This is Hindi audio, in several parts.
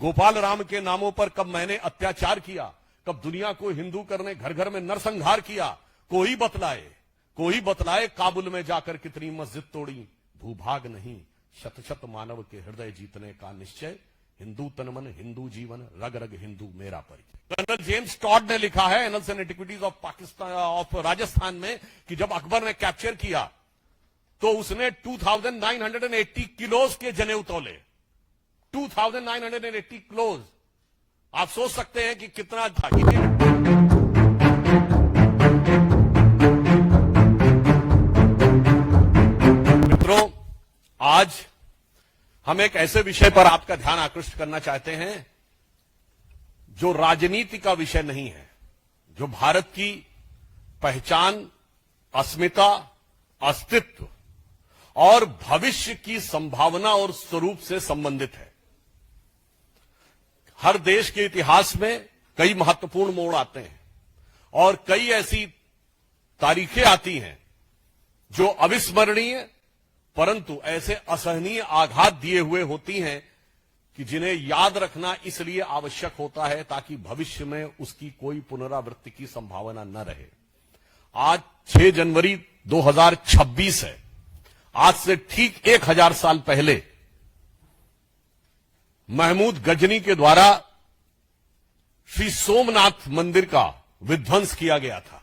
गोपाल राम के नामों पर कब मैंने अत्याचार किया, कब दुनिया को हिंदू करने घर घर में नरसंहार किया, कोई बतलाए काबुल में जाकर कितनी मस्जिद तोड़ी। भूभाग नहीं शत शत मानव के हृदय जीतने का निश्चय, हिंदू तन मन हिंदू जीवन रग रग हिंदू मेरा परिचय। कर्नल जेम्स टॉड ने लिखा है annals and antiquities of Pakistan of Rajasthan में कि जब अकबर ने कैप्चर किया तो उसने 2980 किलोज के जनेऊ तोले। 2980 किलोज। आप सोच सकते हैं कि कितना था। मित्रों, आज हम एक ऐसे विषय पर आपका ध्यान आकृष्ट करना चाहते हैं जो राजनीति का विषय नहीं है, जो भारत की पहचान, अस्मिता, अस्तित्व और भविष्य की संभावना और स्वरूप से संबंधित है। हर देश के इतिहास में कई महत्वपूर्ण मोड़ आते हैं और कई ऐसी तारीखें आती हैं जो अविस्मरणीय परंतु ऐसे असहनीय आघात दिए हुए होती हैं कि जिन्हें याद रखना इसलिए आवश्यक होता है ताकि भविष्य में उसकी कोई पुनरावृत्ति की संभावना न रहे। आज 6 जनवरी 2026 है। आज से ठीक 1000 साल पहले महमूद गजनी के द्वारा श्री सोमनाथ मंदिर का विध्वंस किया गया था,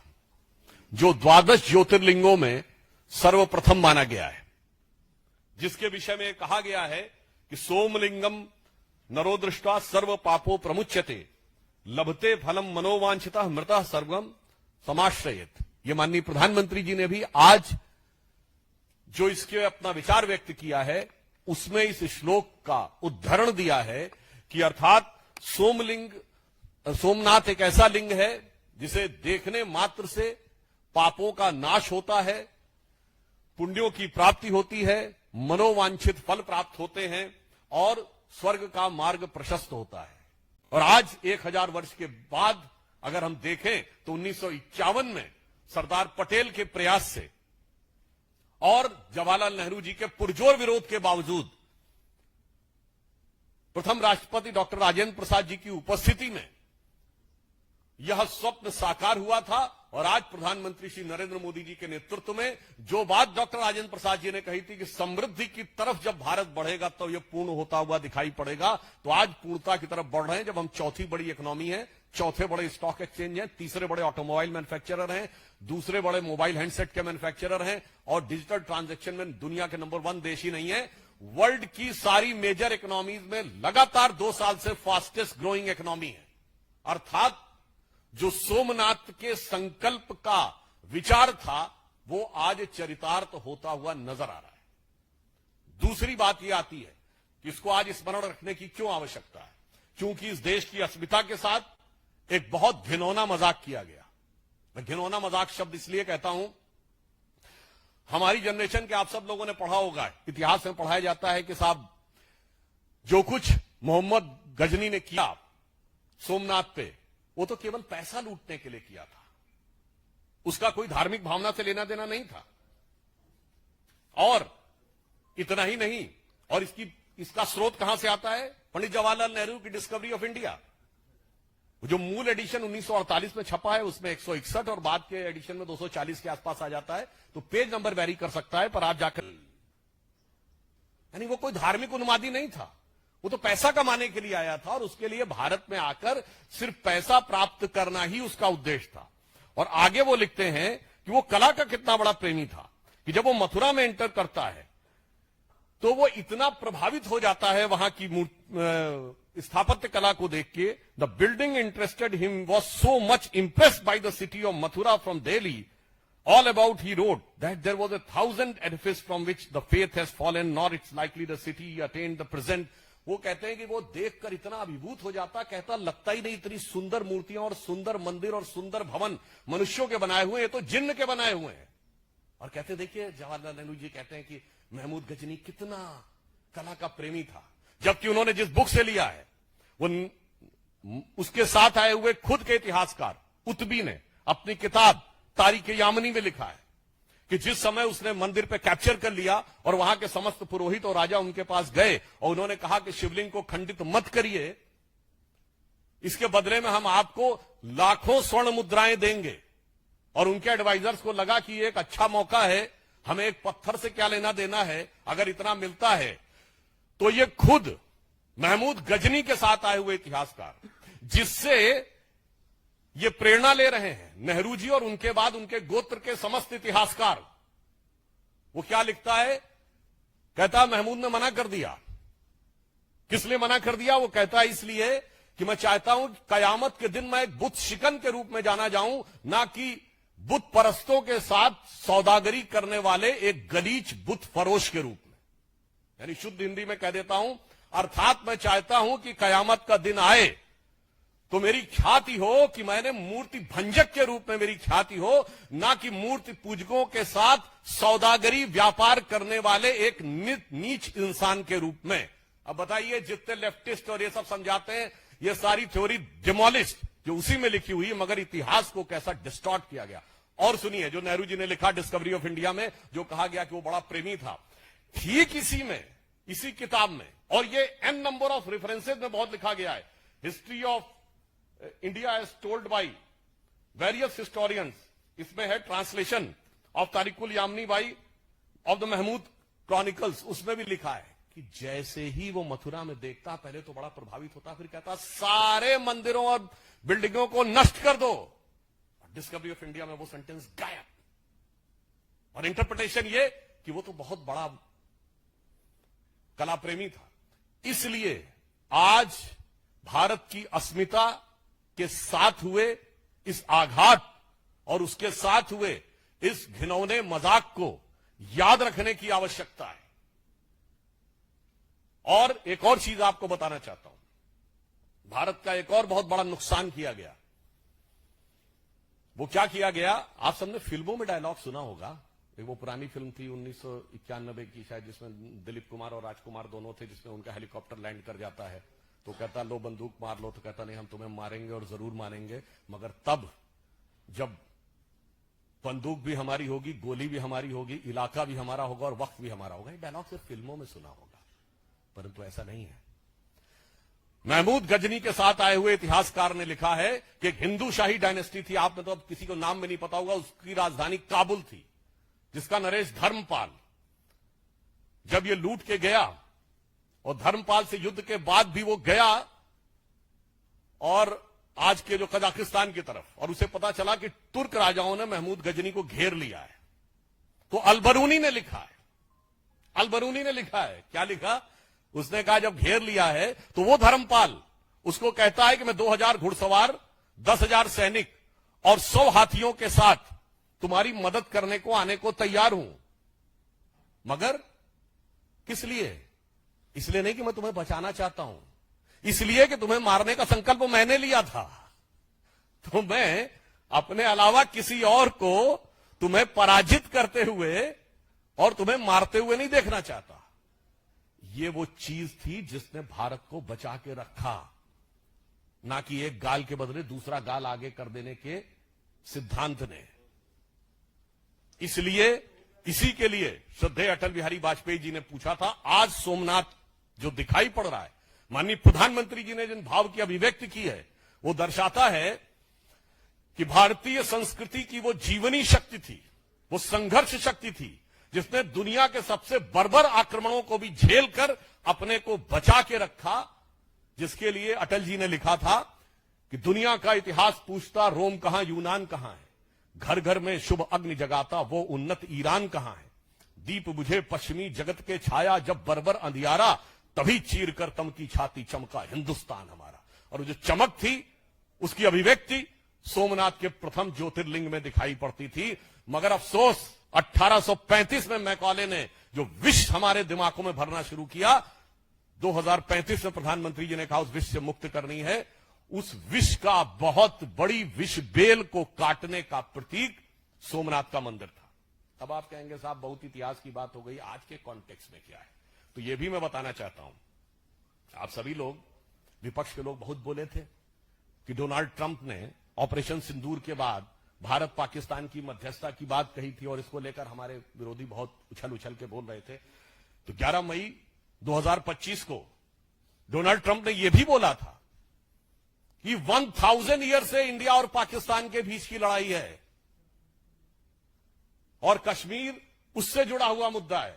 जो 12 ज्योतिर्लिंगों में सर्वप्रथम माना गया है, जिसके विषय में कहा गया है कि सोमलिंगम नरो दृष्टा सर्व पापो प्रमुच्यते लभते फलम मनोवांछितः मृतः सर्वम समाश्रयेत। ये माननीय प्रधानमंत्री जी ने भी आज जो इसके अपना विचार व्यक्त किया है उसमें इस श्लोक का उद्धरण दिया है कि अर्थात सोमनाथ एक ऐसा लिंग है जिसे देखने मात्र से पापों का नाश होता है, पुण्यों की प्राप्ति होती है, मनोवांछित फल प्राप्त होते हैं और स्वर्ग का मार्ग प्रशस्त होता है। और आज 1000 वर्ष के बाद अगर हम देखें तो 1951 में सरदार पटेल के प्रयास से और जवाहरलाल नेहरू जी के पुरजोर विरोध के बावजूद प्रथम राष्ट्रपति डॉक्टर राजेंद्र प्रसाद जी की उपस्थिति में यह स्वप्न साकार हुआ था। और आज प्रधानमंत्री श्री नरेंद्र मोदी जी के नेतृत्व में जो बात डॉक्टर राजेंद्र प्रसाद जी ने कही थी कि समृद्धि की तरफ जब भारत बढ़ेगा तो यह पूर्ण होता हुआ दिखाई पड़ेगा, तो आज पूर्णता की तरफ बढ़ रहे हैं। जब हम चौथी बड़ी इकोनॉमी है, चौथे बड़े स्टॉक एक्सचेंज हैं, तीसरे बड़े ऑटोमोबाइल मैन्युफैक्चरर हैं, दूसरे बड़े मोबाइल हैंडसेट के मैन्युफैक्चरर हैं और डिजिटल ट्रांजैक्शन में दुनिया के नंबर 1 देश ही नहीं है, वर्ल्ड की सारी मेजर इकोनॉमीज में लगातार 2 साल से फास्टेस्ट ग्रोइंग इकोनॉमी है। अर्थात जो सोमनाथ के संकल्प का विचार था वो आज चरितार्थ होता हुआ नजर आ रहा है। दूसरी बात यह आती है कि इसको आज स्मरण रखने की क्यों आवश्यकता है, क्योंकि इस देश की अस्मिता के साथ एक बहुत घिनौना मजाक किया गया। मैं घिनौना मजाक शब्द इसलिए कहता हूं, हमारी जनरेशन के आप सब लोगों ने पढ़ा होगा, इतिहास में पढ़ाया जाता है कि साहब जो कुछ मोहम्मद गजनी ने किया सोमनाथ पे वो तो केवल पैसा लूटने के लिए किया था, उसका कोई धार्मिक भावना से लेना देना नहीं था। और इतना ही नहीं, और इसका स्रोत कहां से आता है? पंडित जवाहरलाल नेहरू की डिस्कवरी ऑफ इंडिया। जो मूल एडिशन 1948 में छपा है उसमें 161 और बाद के एडिशन में 240 के आसपास आ जाता है, तो पेज नंबर वेरी कर सकता है, पर आप जाकर यानी वो कोई धार्मिक उन्मादी नहीं था, वो तो पैसा कमाने के लिए आया था और उसके लिए भारत में आकर सिर्फ पैसा प्राप्त करना ही उसका उद्देश्य था। और आगे वो लिखते हैं कि वो कला का कितना बड़ा प्रेमी था कि जब वो मथुरा में एंटर करता है तो वो इतना प्रभावित हो जाता है वहां की स्थापत्य कला को देख के। The building interested him was so much impressed by the city of Mathura from Delhi. All about he wrote that there was 1,000 edifices from which the faith has fallen, nor it's likely the city attained the present. वो कहते हैं कि वो देखकर इतना अभिभूत हो जाता, कहता लगता ही नहीं इतनी सुंदर मूर्तियां और सुंदर मंदिर और सुंदर भवन मनुष्यों के बनाए हुए हैं, तो जिन्न के बनाए हुए हैं। और कहते देखिए जवाहरलाल नेहरू जी कहते हैं कि महमूद गजनी कितना कला का प्रेमी था, जबकि उन्होंने जिस बुक से लिया है वो उसके साथ आए हुए खुद के इतिहासकार उतबी ने अपनी किताब तारीख यामनी में लिखा है कि जिस समय उसने मंदिर पे कैप्चर कर लिया और वहां के समस्त पुरोहित और राजा उनके पास गए और उन्होंने कहा कि शिवलिंग को खंडित मत करिए, इसके बदले में हम आपको लाखों स्वर्ण मुद्राएं देंगे। और उनके एडवाइजर्स को लगा कि एक अच्छा मौका है, हमें एक पत्थर से क्या लेना देना है, अगर इतना मिलता है तो ये खुद महमूद गजनी के साथ आए हुए इतिहासकार, जिससे ये प्रेरणा ले रहे हैं नेहरू जी और उनके बाद उनके गोत्र के समस्त इतिहासकार, वो क्या लिखता है, कहता महमूद ने मना कर दिया। किस लिए मना कर दिया? वो कहता है इसलिए कि मैं चाहता हूं कि कयामत के दिन मैं एक बुत शिकन के रूप में जाना जाऊं, ना कि बुत परस्तों के साथ सौदागरी करने वाले एक गलीच बुत फरोश के रूप में। यानी शुद्ध हिंदी में कह देता हूं, अर्थात मैं चाहता हूं कि कयामत का दिन आए तो मेरी ख्याति हो कि मैंने मूर्ति भंजक के रूप में मेरी ख्याति हो, ना कि मूर्ति पूजकों के साथ सौदागरी व्यापार करने वाले एक नीच इंसान के रूप में। अब बताइए, जितने लेफ्टिस्ट और ये सब समझाते हैं, ये सारी थ्योरी डिमोलिश्ड जो उसी में लिखी हुई है, मगर इतिहास को कैसा डिस्टॉर्ट किया गया। और सुनिए, जो नेहरू जी ने लिखा डिस्कवरी ऑफ इंडिया में, जो कहा गया कि वो बड़ा प्रेमी था, ठीक इसी में, इसी किताब में, और ये एन नंबर ऑफ रेफरेंसेज में बहुत लिखा गया है, history of India as told by various historians, इसमें है translation of Tarikhul Yamini by of the Mahmud chronicles, उसमें भी लिखा है कि जैसे ही वो मथुरा में देखता, पहले तो बड़ा प्रभावित होता, फिर कहता सारे मंदिरों और बिल्डिंगों को नष्ट कर दो। डिस्कवरी ऑफ इंडिया में वो सेंटेंस गायब, और इंटरप्रिटेशन ये कि वो तो बहुत बड़ा कला प्रेमी था। इसलिए आज भारत की अस्मिता के साथ हुए इस आघात और उसके साथ हुए इस घिनौने मजाक को याद रखने की आवश्यकता है। और एक और चीज आपको बताना चाहता हूं, भारत का एक और बहुत बड़ा नुकसान किया गया। वो क्या किया गया? आप सबने फिल्मों में डायलॉग सुना होगा। एक वो पुरानी फिल्म थी 1991 की शायद, जिसमें दिलीप कुमार और राजकुमार दोनों थे, जिसमें उनका हेलीकॉप्टर लैंड कर जाता है, तो कहता लो बंदूक मार लो, तो कहता नहीं हम तुम्हें मारेंगे और जरूर मारेंगे, मगर तब जब बंदूक भी हमारी होगी, गोली भी हमारी होगी, इलाका भी हमारा होगा और वक्त भी हमारा होगा। ये डायलॉग सिर्फ फिल्मों में सुना होगा, परंतु ऐसा नहीं है। महमूद गजनी के साथ आए हुए इतिहासकार ने लिखा है कि एक हिंदू शाही डायनेस्टी थी, आपने तो अब किसी को नाम में नहीं पता होगा, उसकी राजधानी काबुल थी, जिसका नरेश धर्मपाल जब ये लूट के गया, और धर्मपाल से युद्ध के बाद भी वो गया और आज के जो कजाकिस्तान की तरफ, और उसे पता चला कि तुर्क राजाओं ने महमूद गजनी को घेर लिया है। तो अलबरूनी ने लिखा है, अलबरूनी ने लिखा है, क्या लिखा? उसने कहा जब घेर लिया है तो वो धर्मपाल उसको कहता है कि मैं 2000 घुड़सवार, 10,000 सैनिक और 100 हाथियों के साथ तुम्हारी मदद करने को आने को तैयार हूं, मगर किस लिए? इसलिए नहीं कि मैं तुम्हें बचाना चाहता हूं, इसलिए कि तुम्हें मारने का संकल्प मैंने लिया था, तो मैं अपने अलावा किसी और को तुम्हें पराजित करते हुए और तुम्हें मारते हुए नहीं देखना चाहता। ये वो चीज थी जिसने भारत को बचा के रखा, ना कि एक गाल के बदले दूसरा गाल आगे कर देने के सिद्धांत ने। इसलिए इसी के लिए श्रद्धेय अटल बिहारी वाजपेयी जी ने पूछा था, आज सोमनाथ जो दिखाई पड़ रहा है, माननीय प्रधानमंत्री जी ने जिन भाव की अभिव्यक्ति की है, वो दर्शाता है कि भारतीय संस्कृति की वो जीवनी शक्ति थी, वो संघर्ष शक्ति थी, जिसने दुनिया के सबसे बर्बर आक्रमणों को भी झेल कर अपने को बचा के रखा, जिसके लिए अटल जी ने लिखा था कि दुनिया का इतिहास पूछता रोम कहां, यूनान कहां है, घर घर में शुभ अग्नि जगाता वो उन्नत ईरान कहां है, दीप बुझे पश्चिमी जगत के छाया जब बर्बर अंधियारा, तभी चीर कर तम की छाती चमका हिंदुस्तान हमारा। और जो चमक थी उसकी अभिव्यक्ति सोमनाथ के प्रथम ज्योतिर्लिंग में दिखाई पड़ती थी। मगर अफसोस 1835 में मैकॉले ने जो विष हमारे दिमागों में भरना शुरू किया, 2035 में प्रधानमंत्री जी ने कहा उस विष से मुक्त करनी है, उस विष का बहुत बड़ी विष बेल को काटने का प्रतीक सोमनाथ का मंदिर था। अब आप कहेंगे साहब बहुत इतिहास की बात हो गई, आज के कॉन्टेक्स्ट में क्या है? तो यह भी मैं बताना चाहता हूं, आप सभी लोग, विपक्ष के लोग बहुत बोले थे कि डोनाल्ड ट्रंप ने ऑपरेशन सिंदूर के बाद भारत पाकिस्तान की मध्यस्थता की बात कही थी, और इसको लेकर हमारे विरोधी बहुत उछल उछल के बोल रहे थे। तो 11 मई 2025 को डोनाल्ड ट्रंप ने यह भी बोला था ये 1000 ईयर से इंडिया और पाकिस्तान के बीच की लड़ाई है और कश्मीर उससे जुड़ा हुआ मुद्दा है।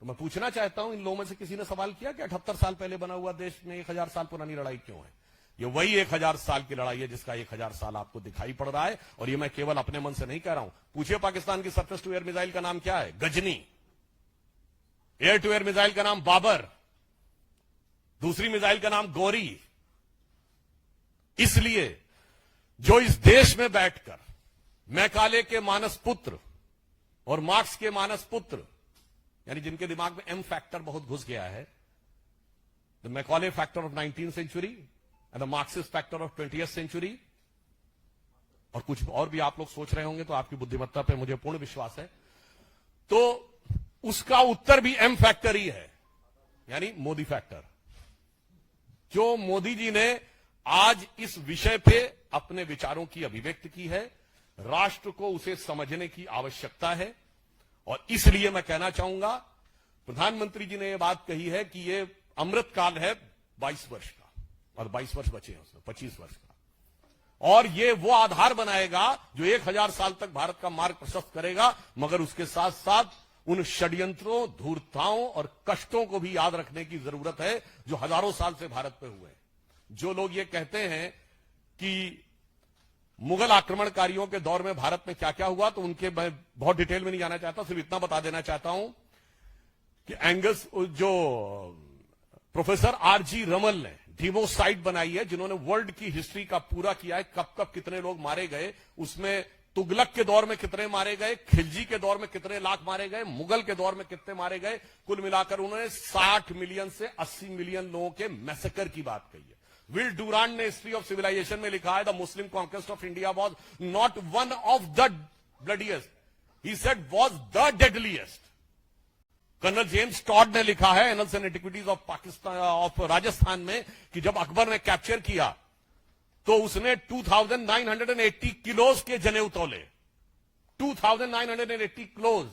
तो मैं पूछना चाहता हूं, इन लोगों में से किसी ने सवाल किया कि 78 साल पहले बना हुआ देश में 1000 साल पुरानी लड़ाई क्यों है? ये वही 1000 साल की लड़ाई है जिसका 1000 साल आपको दिखाई पड़ रहा है। और ये मैं केवल अपने मन से नहीं कह रहा हूं। पूछिए पाकिस्तान की सरफेस टू एयर मिसाइल का नाम क्या है? Ghazni. Air to air missile का नाम बाबर। दूसरी मिसाइल का नाम गौरी। इसलिए जो इस देश में बैठकर मैकाले के मानस पुत्र और मार्क्स के मानस पुत्र, यानी जिनके दिमाग में एम फैक्टर बहुत घुस गया है, the Macaulay factor of 19th century and the Marxist factor of 20th century, और कुछ और भी आप लोग सोच रहे होंगे, तो आपकी बुद्धिमत्ता पे मुझे पूर्ण विश्वास है। तो उसका उत्तर भी एम फैक्टर ही है, यानी मोदी फैक्टर। जो मोदी जी ने आज इस विषय पे अपने विचारों की अभिव्यक्ति की है, राष्ट्र को उसे समझने की आवश्यकता है। और इसलिए मैं कहना चाहूंगा, प्रधानमंत्री जी ने यह बात कही है कि यह अमृतकाल है 22 वर्ष का, और 22 वर्ष बचे हैं उसमें, 25 वर्ष का, और ये वो आधार बनाएगा जो 1000 साल तक भारत का मार्ग प्रशस्त करेगा। मगर उसके साथ साथ उन षड्यंत्रों, धूर्तताओं और कष्टों को भी याद रखने की जरूरत है जो हजारों साल से भारत पे हुए हैं। जो लोग ये कहते हैं कि मुगल आक्रमणकारियों के दौर में भारत में क्या क्या हुआ, तो उनके मैं बहुत डिटेल में नहीं जाना चाहता, सिर्फ इतना बता देना चाहता हूं कि एंगस, जो प्रोफेसर आरजी रमल ने डिमोसाइट बनाई है, जिन्होंने वर्ल्ड की हिस्ट्री का पूरा किया है, कब कब कितने लोग मारे गए, उसमें तुगलक के दौर में कितने मारे गए, खिलजी के दौर में कितने लाख मारे गए, मुगल के दौर में कितने मारे गए, कुल मिलाकर उन्होंने 60 मिलियन से 80 मिलियन लोगों के मैसेकर की बात कही है। विल डूरांड ने हिस्ट्री ऑफ सिविलाइजेशन में लिखा है, the Muslim conquest of India was not one of the bloodiest, he said was the deadliest. Colonel James Tod ने लिखा है annals and antiquities of Pakistan of Rajasthan में कि जब अकबर ने कैप्चर किया तो उसने 2980 किलोज के जनेऊ तोले, 2980 किलोज।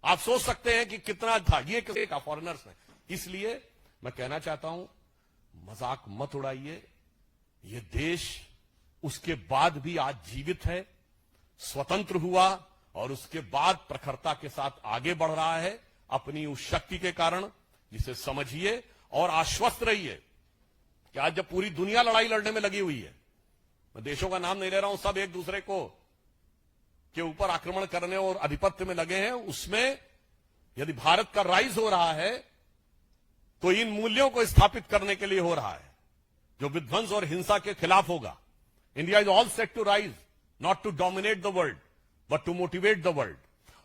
आप सोच सकते हैं कि कितना था ये का फॉरेनर्स ने। इसलिए मैं कहना चाहता हूं, मजाक मत उड़ाइए। ये देश उसके बाद भी आज जीवित है, स्वतंत्र हुआ और उसके बाद प्रखरता के साथ आगे बढ़ रहा है अपनी उस शक्ति के कारण, जिसे समझिए और आश्वस्त रहिए कि आज जब पूरी दुनिया लड़ाई लड़ने में लगी हुई है, मैं देशों का नाम नहीं ले रहा हूं, सब एक दूसरे को के ऊपर आक्रमण करने और आधिपत्य में लगे हैं, उसमें यदि भारत का राइज हो रहा है तो इन मूल्यों को स्थापित करने के लिए हो रहा है जो विध्वंस और हिंसा के खिलाफ होगा। India is all set to rise, not to dominate the world but to motivate the world.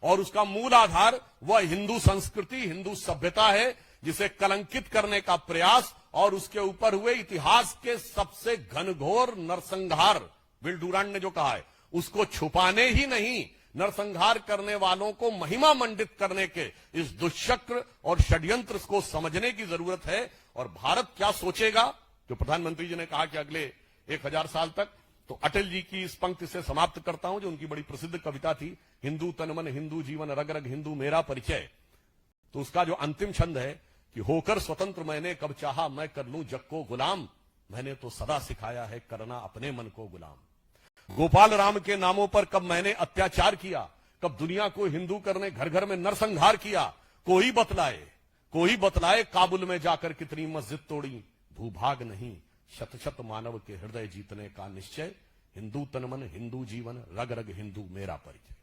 और उसका मूल आधार वह हिंदू संस्कृति, हिंदू सभ्यता है, जिसे कलंकित करने का प्रयास और उसके ऊपर हुए इतिहास के सबसे घनघोर नरसंहार, विल डूरांड ने जो कहा है, उसको छुपाने ही नहीं, नरसंहार करने वालों को महिमा मंडित करने के इस दुष्चक्र और षड्यंत्र को समझने की जरूरत है। और भारत क्या सोचेगा, जो प्रधानमंत्री जी ने कहा कि अगले 1000 साल तक, तो अटल जी की इस पंक्ति से समाप्त करता हूं, जो उनकी बड़ी प्रसिद्ध कविता थी, हिंदू तन मन हिंदू जीवन रग रग हिंदू मेरा परिचय। तो उसका जो अंतिम छंद है कि होकर स्वतंत्र मैंने कब चाहा मैं कर लूं जग को गुलाम, मैंने तो सदा सिखाया है करना अपने मन को गुलाम। गोपाल राम के नामों पर कब मैंने अत्याचार किया, कब दुनिया को हिंदू करने घर घर में नरसंहार किया, कोई बतलाए काबुल में जाकर कितनी मस्जिद तोड़ी, भूभाग नहीं शत शत मानव के हृदय जीतने का निश्चय, हिंदू तन मन हिंदू जीवन रग रग हिंदू मेरा परिचय।